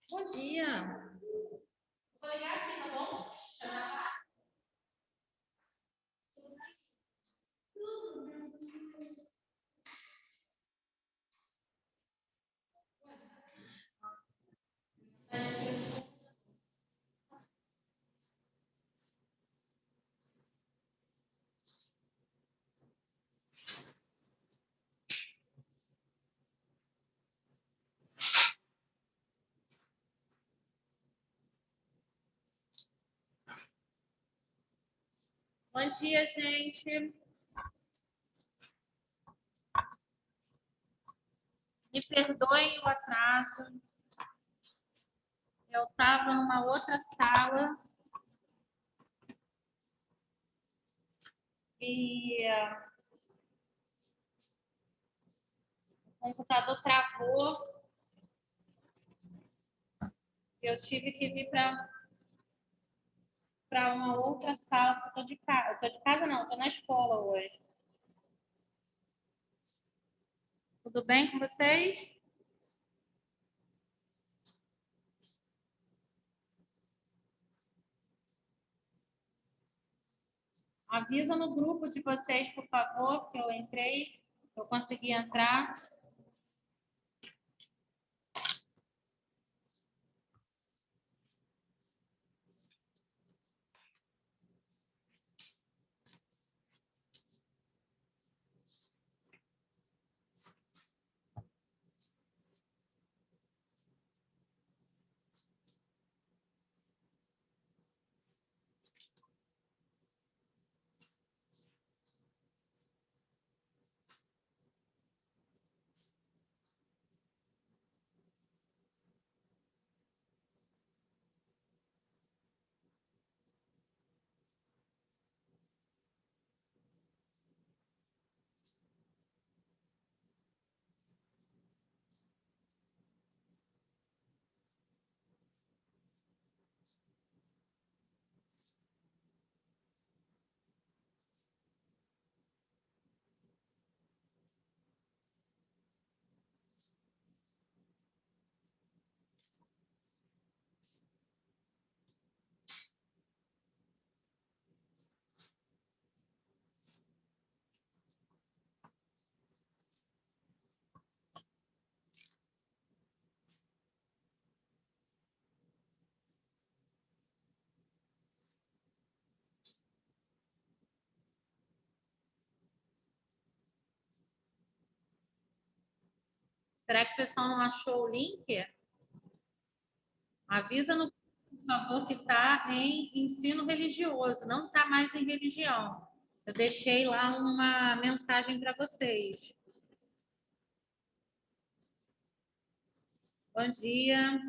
Bom dia. Vou ligar aqui, tá bom? Bom dia, gente. Me perdoem o atraso. Eu estava numa outra sala e o computador travou. Eu tive que vir para uma outra sala. Eu estou de casa. Estou de casa, não, estou na escola hoje. Tudo bem com vocês? Avisa no grupo de vocês, por favor, que eu entrei, eu consegui entrar. Será que o pessoal não achou o link? Avisa no, por favor, que está em ensino religioso, não está mais em religião. Eu deixei lá uma mensagem para vocês. Bom dia.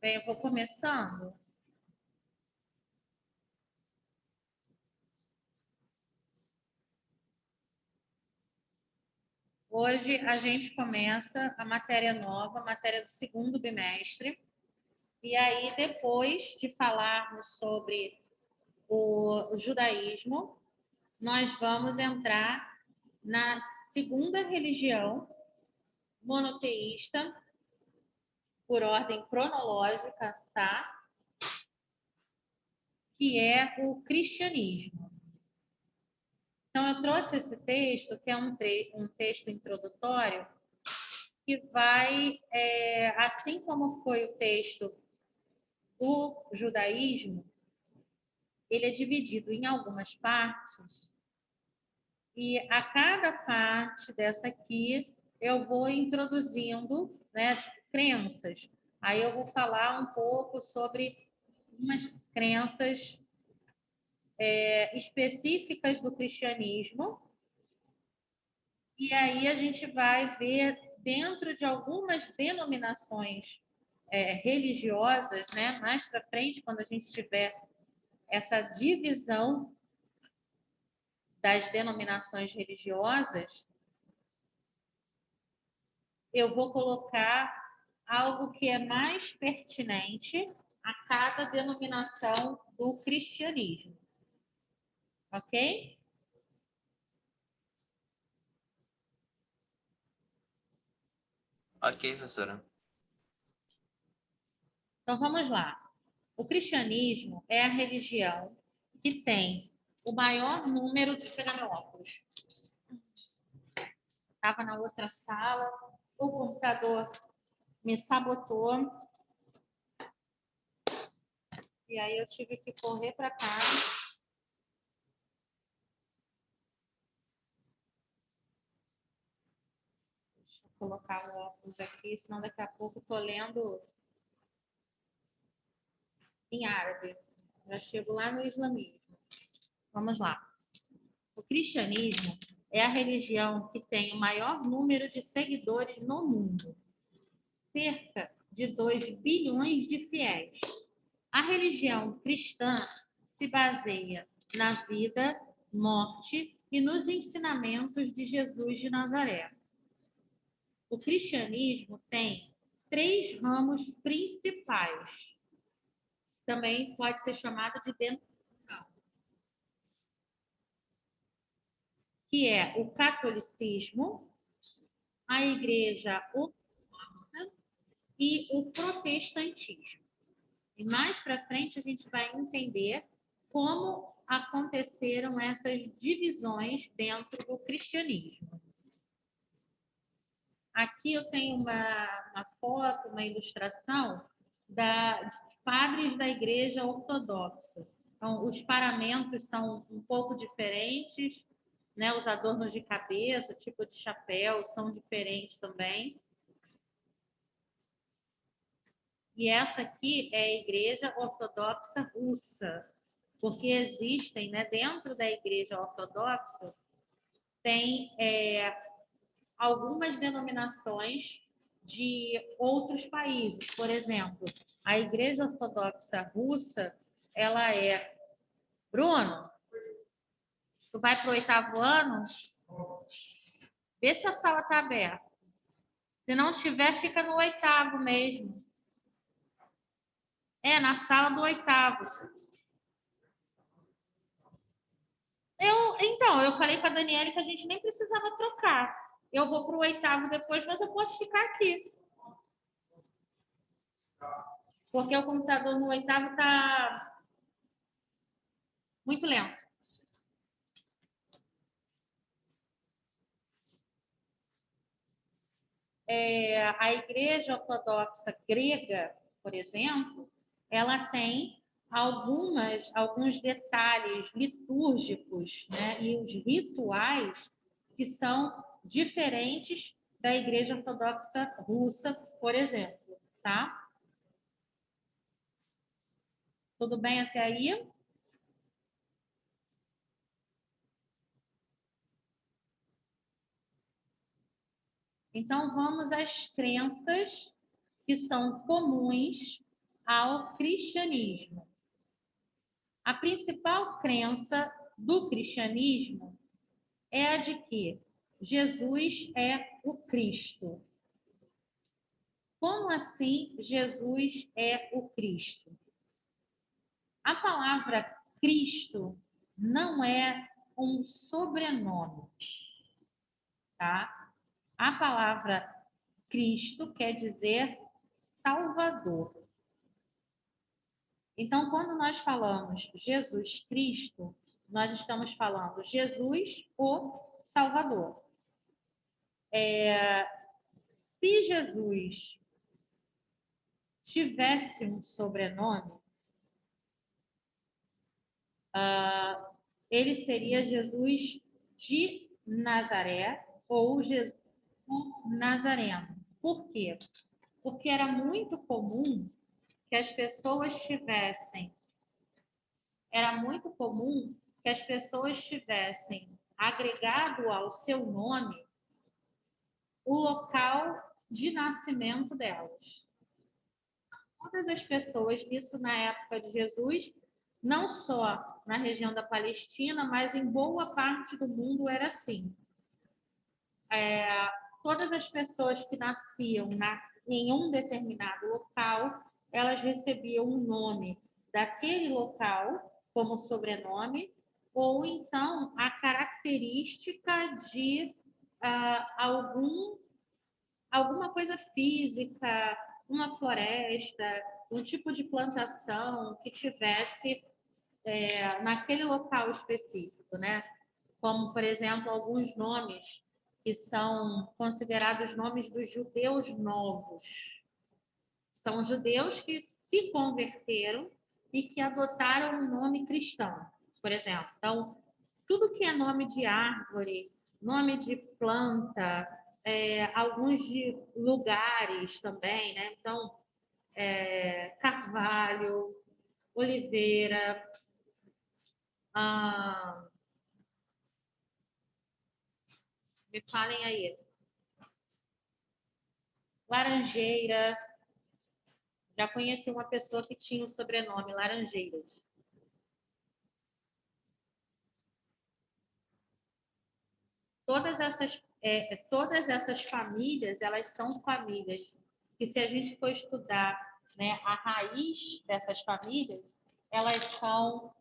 Bem, eu vou começando. Hoje a gente começa a matéria nova, a matéria do segundo bimestre. E aí, depois de falarmos sobre o judaísmo, nós vamos entrar na segunda religião monoteísta, por ordem cronológica, tá? Que é o cristianismo. Então, eu trouxe esse texto, que é um texto introdutório, que vai, assim como foi o texto do judaísmo, ele é dividido em algumas partes, e a cada parte dessa aqui eu vou introduzindo, né, tipo, crenças. Aí eu vou falar um pouco sobre umas crenças específicas do cristianismo, e aí a gente vai ver dentro de algumas denominações religiosas, né? Mais para frente, quando a gente tiver essa divisão das denominações religiosas, eu vou colocar algo que é mais pertinente a cada denominação do cristianismo. Ok? Ok, professora. Então vamos lá. O cristianismo é a religião que tem o maior número de... Deixa eu pegar meu óculos. Estava na outra sala, o computador me sabotou. E aí eu tive que correr para cá. Deixa eu colocar o óculos aqui, senão daqui a pouco eu tô lendo em árabe. Já chego lá no islamismo. Vamos lá. O cristianismo é a religião que tem o maior número de seguidores no mundo. Cerca de 2 bilhões de fiéis. A religião cristã se baseia na vida, morte e nos ensinamentos de Jesus de Nazaré. O cristianismo tem 3 ramos principais. Também pode ser chamado de denominação, que é o catolicismo, a igreja ortodoxa e o protestantismo. E mais para frente a gente vai entender como aconteceram essas divisões dentro do cristianismo. Aqui eu tenho uma foto, uma ilustração de padres da Igreja Ortodoxa. Então, os paramentos são um pouco diferentes, né? Os adornos de cabeça, o tipo de chapéu, são diferentes também. E essa aqui é a Igreja Ortodoxa Russa, porque existem, né, dentro da Igreja Ortodoxa, tem algumas denominações de outros países. Por exemplo, a Igreja Ortodoxa Russa, ela é... Bruno, tu vai para o 8º ano? Vê se a sala está aberta. Se não tiver, fica no 8º mesmo. Na sala do 8º. Então, eu falei com a Daniela que a gente nem precisava trocar. Eu vou para o 8º depois, mas eu posso ficar aqui. Porque o computador no 8º está muito lento. A Igreja Ortodoxa grega, por exemplo, ela tem alguns detalhes litúrgicos, né, e os rituais que são diferentes da Igreja Ortodoxa Russa, por exemplo, tá? Tudo bem até aí? Então, vamos às crenças que são comuns ao cristianismo. A principal crença do cristianismo é a de que Jesus é o Cristo. Como assim Jesus é o Cristo? A palavra Cristo não é um sobrenome, tá? A palavra Cristo quer dizer Salvador. Então, quando nós falamos Jesus Cristo, nós estamos falando Jesus, o Salvador. Se Jesus tivesse um sobrenome, ele seria Jesus de Nazaré ou Jesus Nazareno. Por quê? Porque era muito comum que as pessoas tivessem agregado ao seu nome o local de nascimento delas. todas as pessoas, isso na época de Jesus, não só na região da Palestina, mas em boa parte do mundo era assim. Todas as pessoas que nasciam em um determinado local, elas recebiam um nome daquele local como sobrenome, ou então a característica de alguma coisa física, uma floresta, um tipo de plantação que tivesse naquele local específico, né? Como, por exemplo, alguns nomes que são considerados nomes dos judeus novos. São judeus que se converteram e que adotaram um nome cristão, por exemplo. Então, tudo que é nome de árvore, nome de planta, alguns de lugares também, né? Então, carvalho, oliveira, me falem aí, Laranjeira. Já conheci uma pessoa que tinha o sobrenome Laranjeiras. Todas essas famílias, elas são famílias que, se a gente for estudar, né, a raiz dessas famílias, elas são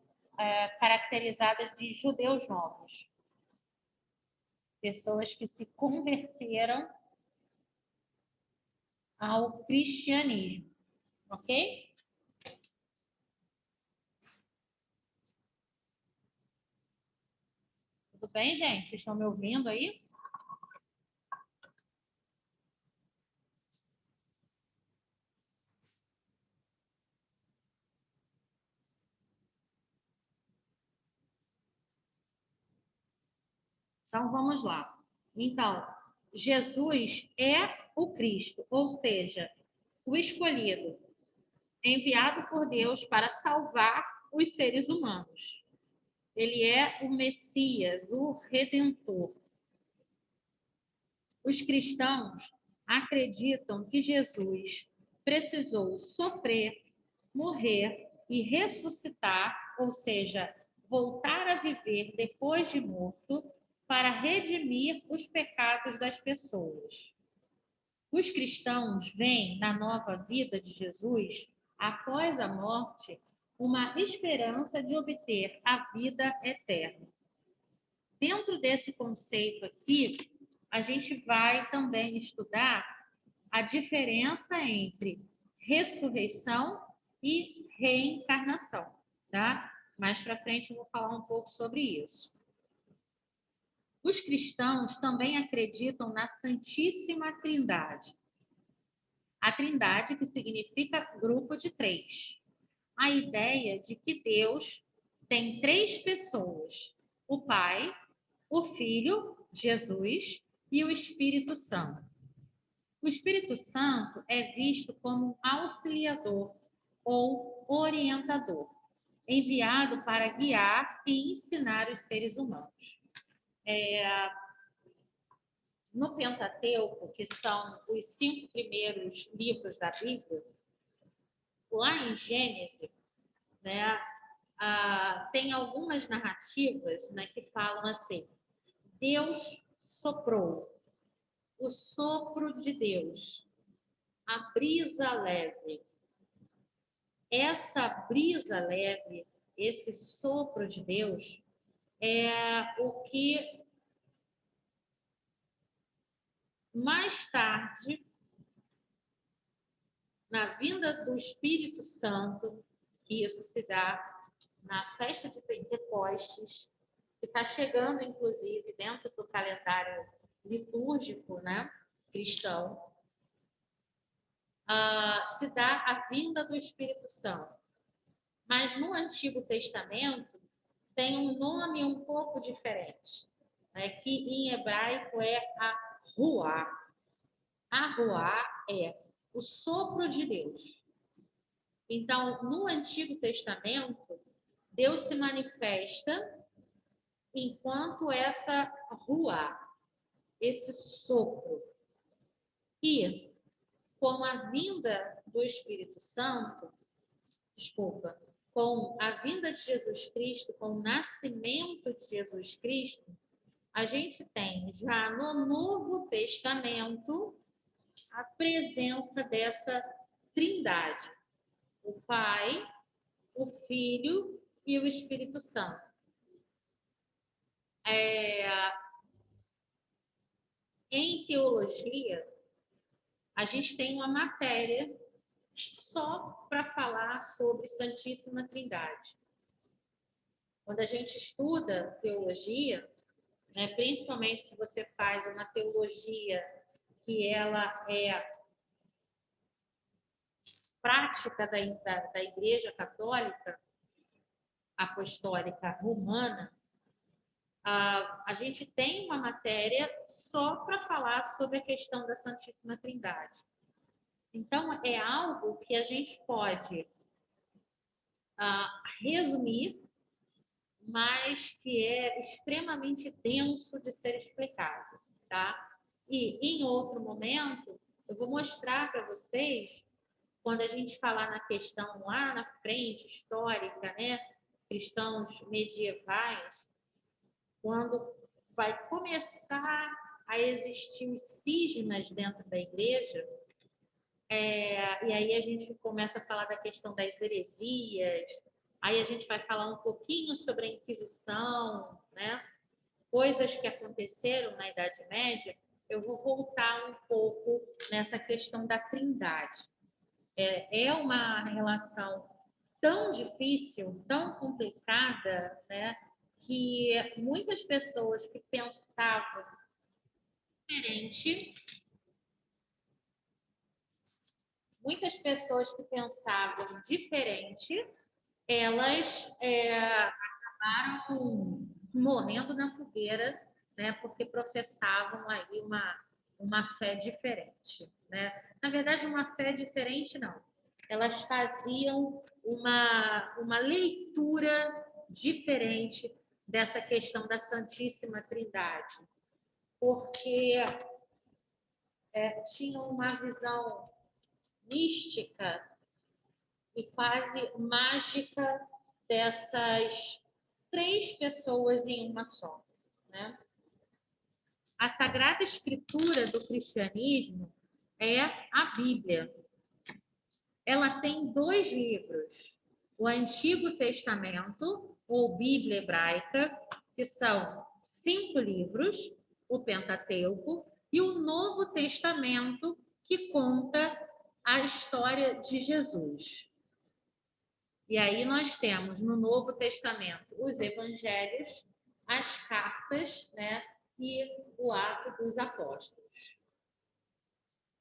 caracterizadas de judeus novos. Pessoas que se converteram ao cristianismo, ok? Tudo bem, gente? Vocês estão me ouvindo aí? Então, vamos lá. Então, Jesus é o Cristo, ou seja, o escolhido, enviado por Deus para salvar os seres humanos. Ele é o Messias, o Redentor. Os cristãos acreditam que Jesus precisou sofrer, morrer e ressuscitar, ou seja, voltar a viver depois de morto, para redimir os pecados das pessoas. Os cristãos veem na nova vida de Jesus, após a morte, uma esperança de obter a vida eterna. Dentro desse conceito aqui, a gente vai também estudar a diferença entre ressurreição e reencarnação, tá? Mais para frente eu vou falar um pouco sobre isso. Os cristãos também acreditam na Santíssima Trindade. A Trindade, que significa grupo de três. A ideia de que Deus tem três pessoas: o Pai, o Filho, Jesus, e o Espírito Santo. O Espírito Santo é visto como um auxiliador ou orientador, enviado para guiar e ensinar os seres humanos. No Pentateuco, que são os 5 primeiros livros da Bíblia, lá em Gênesis, né, tem algumas narrativas, né, que falam assim: Deus soprou, o sopro de Deus, a brisa leve. Essa brisa leve, esse sopro de Deus, é o que mais tarde, na vinda do Espírito Santo, que isso se dá na festa de Pentecostes, que está chegando, inclusive, dentro do calendário litúrgico, né, cristão, se dá a vinda do Espírito Santo. Mas no Antigo Testamento tem um nome um pouco diferente, né, que em hebraico é a Ruá. A Ruá é o sopro de Deus. Então, no Antigo Testamento, Deus se manifesta enquanto essa Ruá, esse sopro. E com a vinda do Espírito Santo, desculpa, com a vinda de Jesus Cristo, com o nascimento de Jesus Cristo, a gente tem já no Novo Testamento a presença dessa trindade, o Pai, o Filho e o Espírito Santo. Em teologia, a gente tem uma matéria só para falar sobre Santíssima Trindade. Quando a gente estuda teologia, né, principalmente se você faz uma teologia que ela é prática da Igreja Católica Apostólica Romana, a gente tem uma matéria só para falar sobre a questão da Santíssima Trindade. Então, é algo que a gente pode resumir, mas que é extremamente denso de ser explicado, tá? E, em outro momento, eu vou mostrar para vocês, quando a gente falar na questão lá na frente, histórica, né? Cristãos medievais, quando vai começar a existir os cismas dentro da igreja, e aí a gente começa a falar da questão das heresias, aí a gente vai falar um pouquinho sobre a Inquisição, né? Coisas que aconteceram na Idade Média, eu vou voltar um pouco nessa questão da Trindade. É uma relação tão difícil, tão complicada, né? Que muitas pessoas que pensavam diferente, elas acabaram morrendo na fogueira, né? Porque professavam aí uma fé diferente, né? Na verdade, uma fé diferente não. Elas faziam uma leitura diferente dessa questão da Santíssima Trindade, porque tinham uma visão mística e quase mágica dessas três pessoas em uma só, né? A Sagrada Escritura do cristianismo é a Bíblia. Ela tem 2 livros: o Antigo Testamento, ou Bíblia Hebraica, que são 5 livros, o Pentateuco, e o Novo Testamento, que conta a história de Jesus. E aí nós temos no Novo Testamento os evangelhos, as cartas, né, e o Ato dos Apóstolos.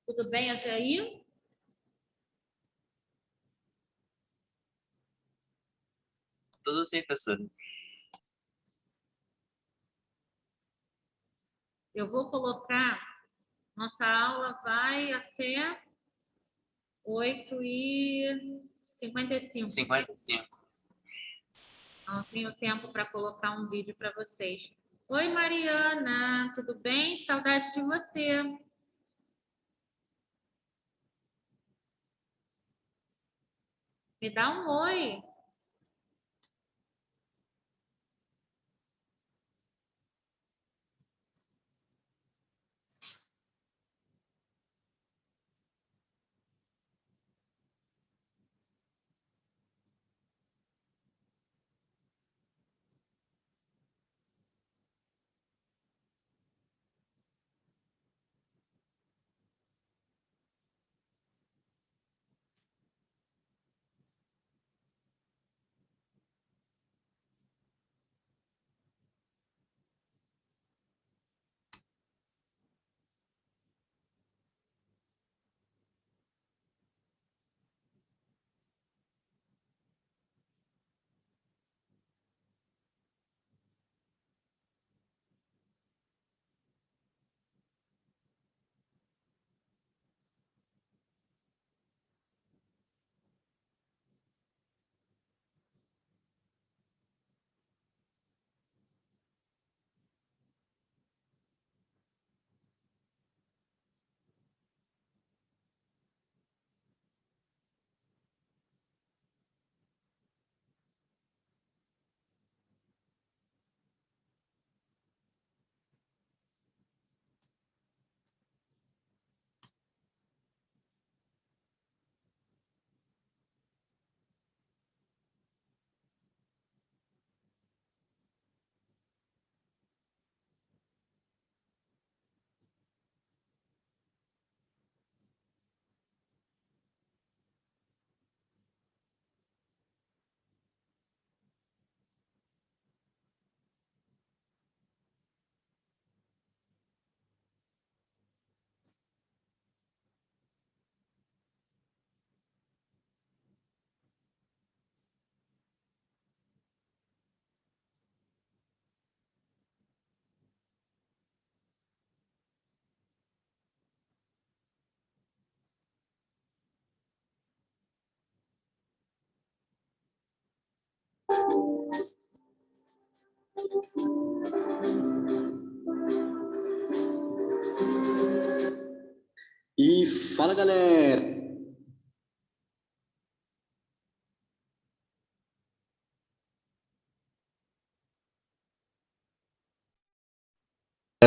Tudo bem até aí? Tudo sim, professor. Eu vou colocar, nossa aula vai até 8h55. 55. Não tenho tempo para colocar um vídeo para vocês. Oi, Mariana, tudo bem? Saudade de você. Me dá um oi. E fala, galera!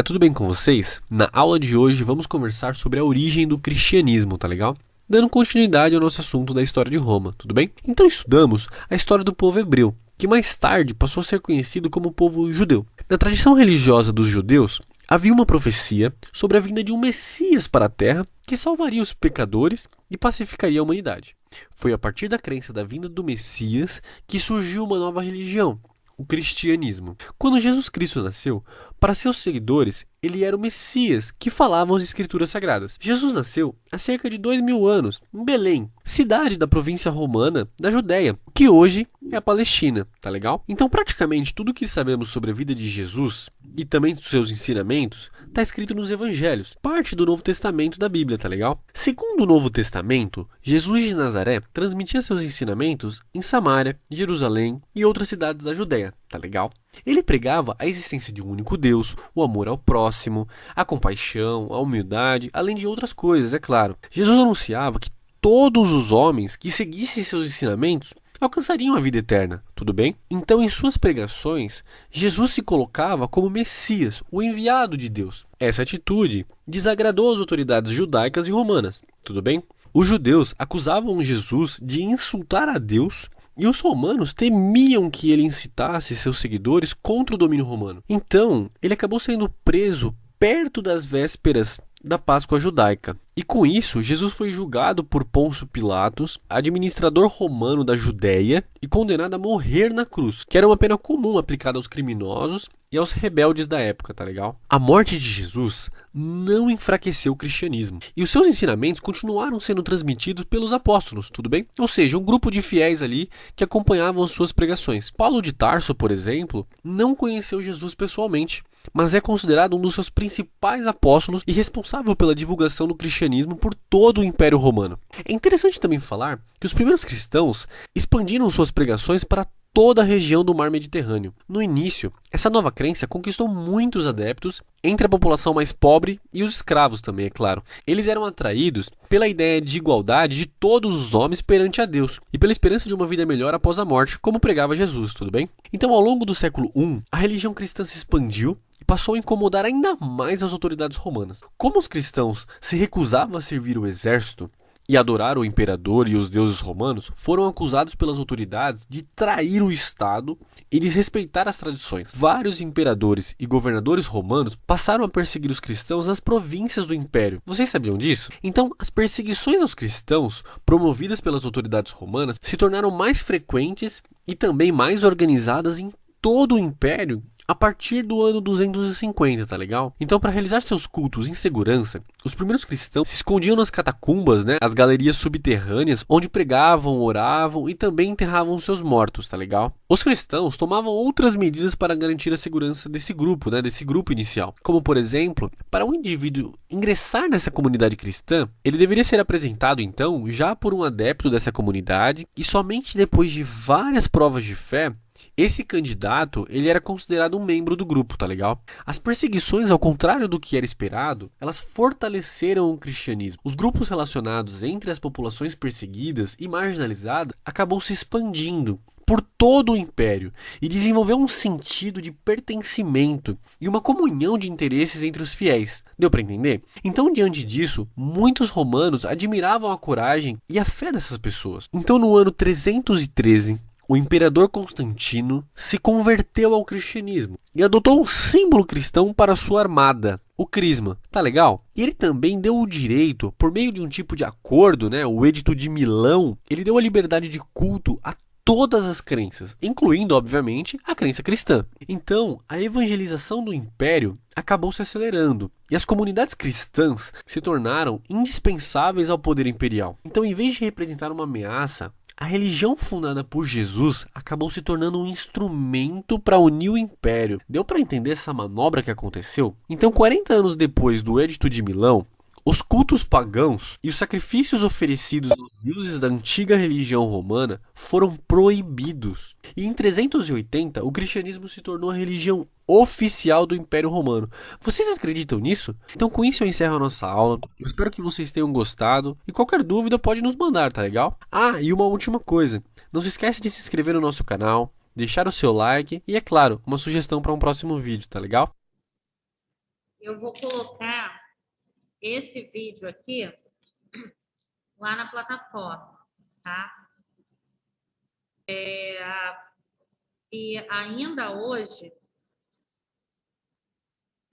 Tudo bem com vocês? Na aula de hoje vamos conversar sobre a origem do cristianismo, tá legal? Dando continuidade ao nosso assunto da história de Roma, tudo bem? Então estudamos a história do povo hebreu, que mais tarde passou a ser conhecido como povo judeu. Na tradição religiosa dos judeus, havia uma profecia sobre a vinda de um Messias para a Terra que salvaria os pecadores e pacificaria a humanidade. Foi a partir da crença da vinda do Messias que surgiu uma nova religião, o cristianismo. Quando Jesus Cristo nasceu, para seus seguidores, ele era o Messias que falavam as escrituras sagradas. Jesus nasceu há cerca de 2000 anos, em Belém, cidade da província romana da Judéia, que hoje é a Palestina, tá legal? Então praticamente tudo o que sabemos sobre a vida de Jesus e também dos seus ensinamentos está escrito nos evangelhos, parte do Novo Testamento da Bíblia, tá legal? Segundo o Novo Testamento, Jesus de Nazaré transmitia seus ensinamentos em Samaria, Jerusalém e outras cidades da Judéia, tá legal? Ele pregava a existência de um único Deus, o amor ao próximo, a compaixão, a humildade, além de outras coisas, é claro. Jesus anunciava que todos os homens que seguissem seus ensinamentos alcançariam a vida eterna, tudo bem? Então, em suas pregações, Jesus se colocava como Messias, o enviado de Deus. Essa atitude desagradou as autoridades judaicas e romanas, tudo bem? Os judeus acusavam Jesus de insultar a Deus e os romanos temiam que ele incitasse seus seguidores contra o domínio romano. Então, ele acabou sendo preso perto das vésperas da Páscoa judaica. E com isso, Jesus foi julgado por Pôncio Pilatos, administrador romano da Judéia, e condenado a morrer na cruz, que era uma pena comum aplicada aos criminosos e aos rebeldes da época, tá legal? A morte de Jesus não enfraqueceu o cristianismo, e os seus ensinamentos continuaram sendo transmitidos pelos apóstolos, tudo bem? Ou seja, um grupo de fiéis ali que acompanhavam as suas pregações. Paulo de Tarso, por exemplo, não conheceu Jesus pessoalmente, mas é considerado um dos seus principais apóstolos e responsável pela divulgação do cristianismo por todo o Império Romano. É interessante também falar que os primeiros cristãos expandiram suas pregações para toda a região do Mar Mediterrâneo. No início, essa nova crença conquistou muitos adeptos entre a população mais pobre e os escravos também, é claro. Eles eram atraídos pela ideia de igualdade de todos os homens perante a Deus e pela esperança de uma vida melhor após a morte, como pregava Jesus, tudo bem? Então, ao longo do século I, a religião cristã se expandiu e passou a incomodar ainda mais as autoridades romanas. Como os cristãos se recusavam a servir o exército e adorar o imperador e os deuses romanos, foram acusados pelas autoridades de trair o Estado e desrespeitar as tradições. Vários imperadores e governadores romanos passaram a perseguir os cristãos nas províncias do império. Vocês sabiam disso? Então, as perseguições aos cristãos, promovidas pelas autoridades romanas, se tornaram mais frequentes e também mais organizadas em todo o império a partir do ano 250, tá legal? Então, para realizar seus cultos em segurança, os primeiros cristãos se escondiam nas catacumbas, né, as galerias subterrâneas, onde pregavam, oravam e também enterravam seus mortos, tá legal? Os cristãos tomavam outras medidas para garantir a segurança desse grupo, né, desse grupo inicial. Como, por exemplo, para um indivíduo ingressar nessa comunidade cristã, ele deveria ser apresentado, então, já por um adepto dessa comunidade e somente depois de várias provas de fé, esse candidato, ele era considerado um membro do grupo, tá legal? As perseguições, ao contrário do que era esperado, elas fortaleceram o cristianismo. Os grupos relacionados entre as populações perseguidas e marginalizadas acabou se expandindo por todo o império e desenvolveu um sentido de pertencimento e uma comunhão de interesses entre os fiéis. Deu para entender? Então, diante disso, muitos romanos admiravam a coragem e a fé dessas pessoas. Então, no ano 313, o imperador Constantino se converteu ao cristianismo e adotou um símbolo cristão para sua armada, o crisma. Tá legal? E ele também deu o direito, por meio de um tipo de acordo, né, o Edito de Milão, ele deu a liberdade de culto a todas as crenças, incluindo, obviamente, a crença cristã. Então, a evangelização do império acabou se acelerando e as comunidades cristãs se tornaram indispensáveis ao poder imperial. Então, em vez de representar uma ameaça, a religião fundada por Jesus acabou se tornando um instrumento para unir o império. Deu para entender essa manobra que aconteceu? Então, 40 anos depois do Edito de Milão, Os cultos pagãos e os sacrifícios oferecidos aos deuses da antiga religião romana foram proibidos. E em 380, o cristianismo se tornou a religião oficial do Império Romano. Vocês acreditam nisso? Então com isso eu encerro a nossa aula. Eu espero que vocês tenham gostado. E qualquer dúvida pode nos mandar, tá legal? Ah, e uma última coisa. Não se esquece de se inscrever no nosso canal, deixar o seu like e, é claro, uma sugestão para um próximo vídeo, tá legal? Eu vou colocar esse vídeo aqui lá na plataforma, tá? E ainda hoje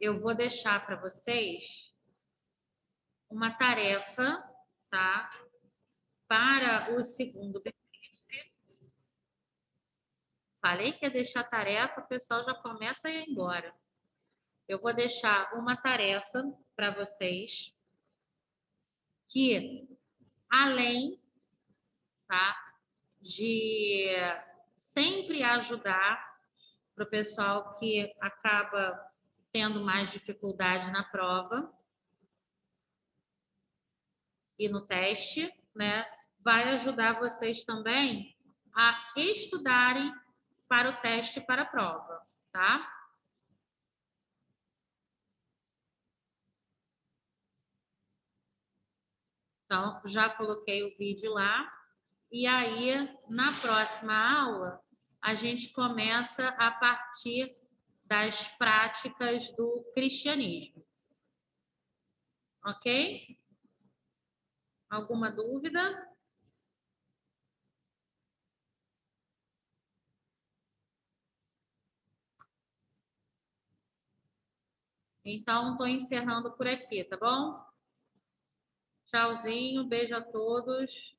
eu vou deixar para vocês uma tarefa, tá? Para o segundo bimestre. Falei que ia deixar tarefa, o pessoal já começa a ir embora. Eu vou deixar uma tarefa para vocês que, além, tá, de sempre ajudar para o pessoal que acaba tendo mais dificuldade na prova e no teste, né? Vai ajudar vocês também a estudarem para o teste e para a prova, tá? Então, já coloquei o vídeo lá. E aí, na próxima aula, a gente começa a partir das práticas do cristianismo. Ok? Alguma dúvida? Então, estou encerrando por aqui, tá bom? Tchauzinho, beijo a todos.